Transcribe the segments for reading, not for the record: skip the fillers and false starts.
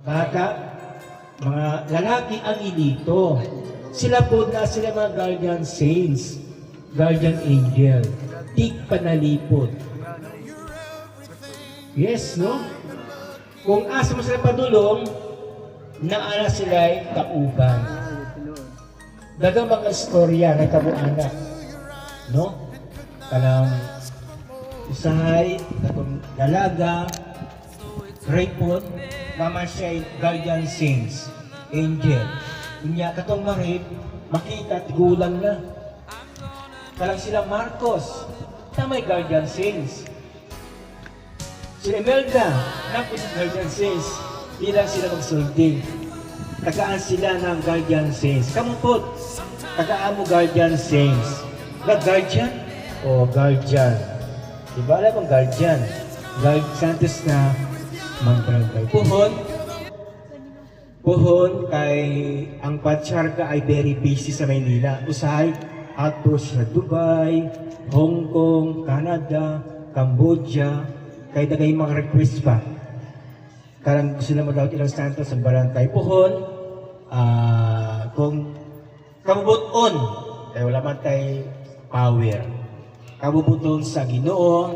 Bata, mga lalaki ang ilito. Sila po na sila mga guardian saints, guardian angel, tig panalipod. Yes, no? Kung asa mo sila padulong, naala sila ay kauban. Dagang mga istorya na kabuanak, no? Kanang usahay, katong dalaga, rapon, naman siya guardian saints, angel. Inya katong marip, makita tigulang na. Kalang sila Marcos, na may guardian saints. Si Imelda, na po si guardian saints, ilang sila magsulti. Tagaan sila ng guardian saints. Kamupot, tagaan mo guardian saints. Na guardian? O guardian. Diba alam ang guardian? Guard Santos na magbarangay. Puhon kay ang patsarka ay very busy sa Maynila. Usahay, ato sa Dubai, Hong Kong, Canada, Cambodia, kay dagay mga request pa. Karang gusto na mag-out ilang Santos ang barangay. Puhon, kung kabubuton, kaya wala man tayo power. Kabubuton sa Ginoo,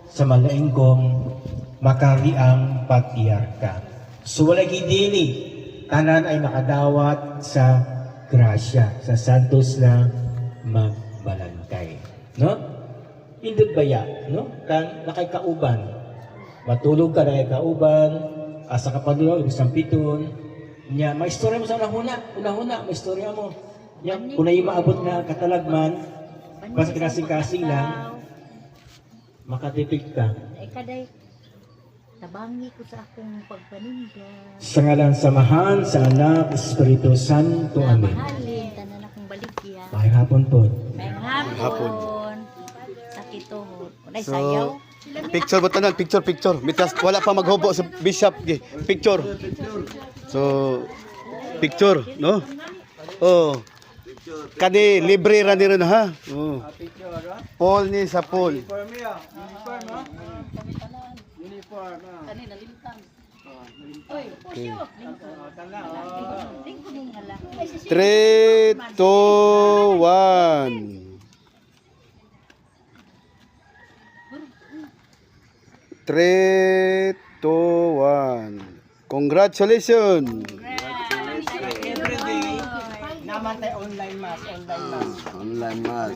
sa malainggong, makari ang patriarka. So wala gidili, tanan ay makadawat sa grasya, sa Santos na magbalangkay. No? Indot baya, no? Kan nakay kauban. Matulog ka na kauban, asa ka padulog, isang piton. Nya, may istorya mo sa una-huna, may istorya mo. Nya, kung na maabot na katalagman, basta kinasing-kasing lang, makatipig ka. Kaday, tabangi ko sa akong pagpaninda. Sa ngalan samahan, sa anak, Espiritu Santo. Amen. Mahalin, tanan akong baligya. May hapon po. May hapon. Sakituhod. Unay sayaw. Picture ba tanan? Picture. Mitas wala pa maghubo sa bishop. Picture. So, picture, no? Oh. Kani libre ra ni ron ha. Oh. Paul ni sa Paul. Kanina limtang. Oy, pusyo. Lingko ning hala. 3, 2, 1. 3, 2, 1. Congratulations. Every day, naman tayo online mass. Online mass.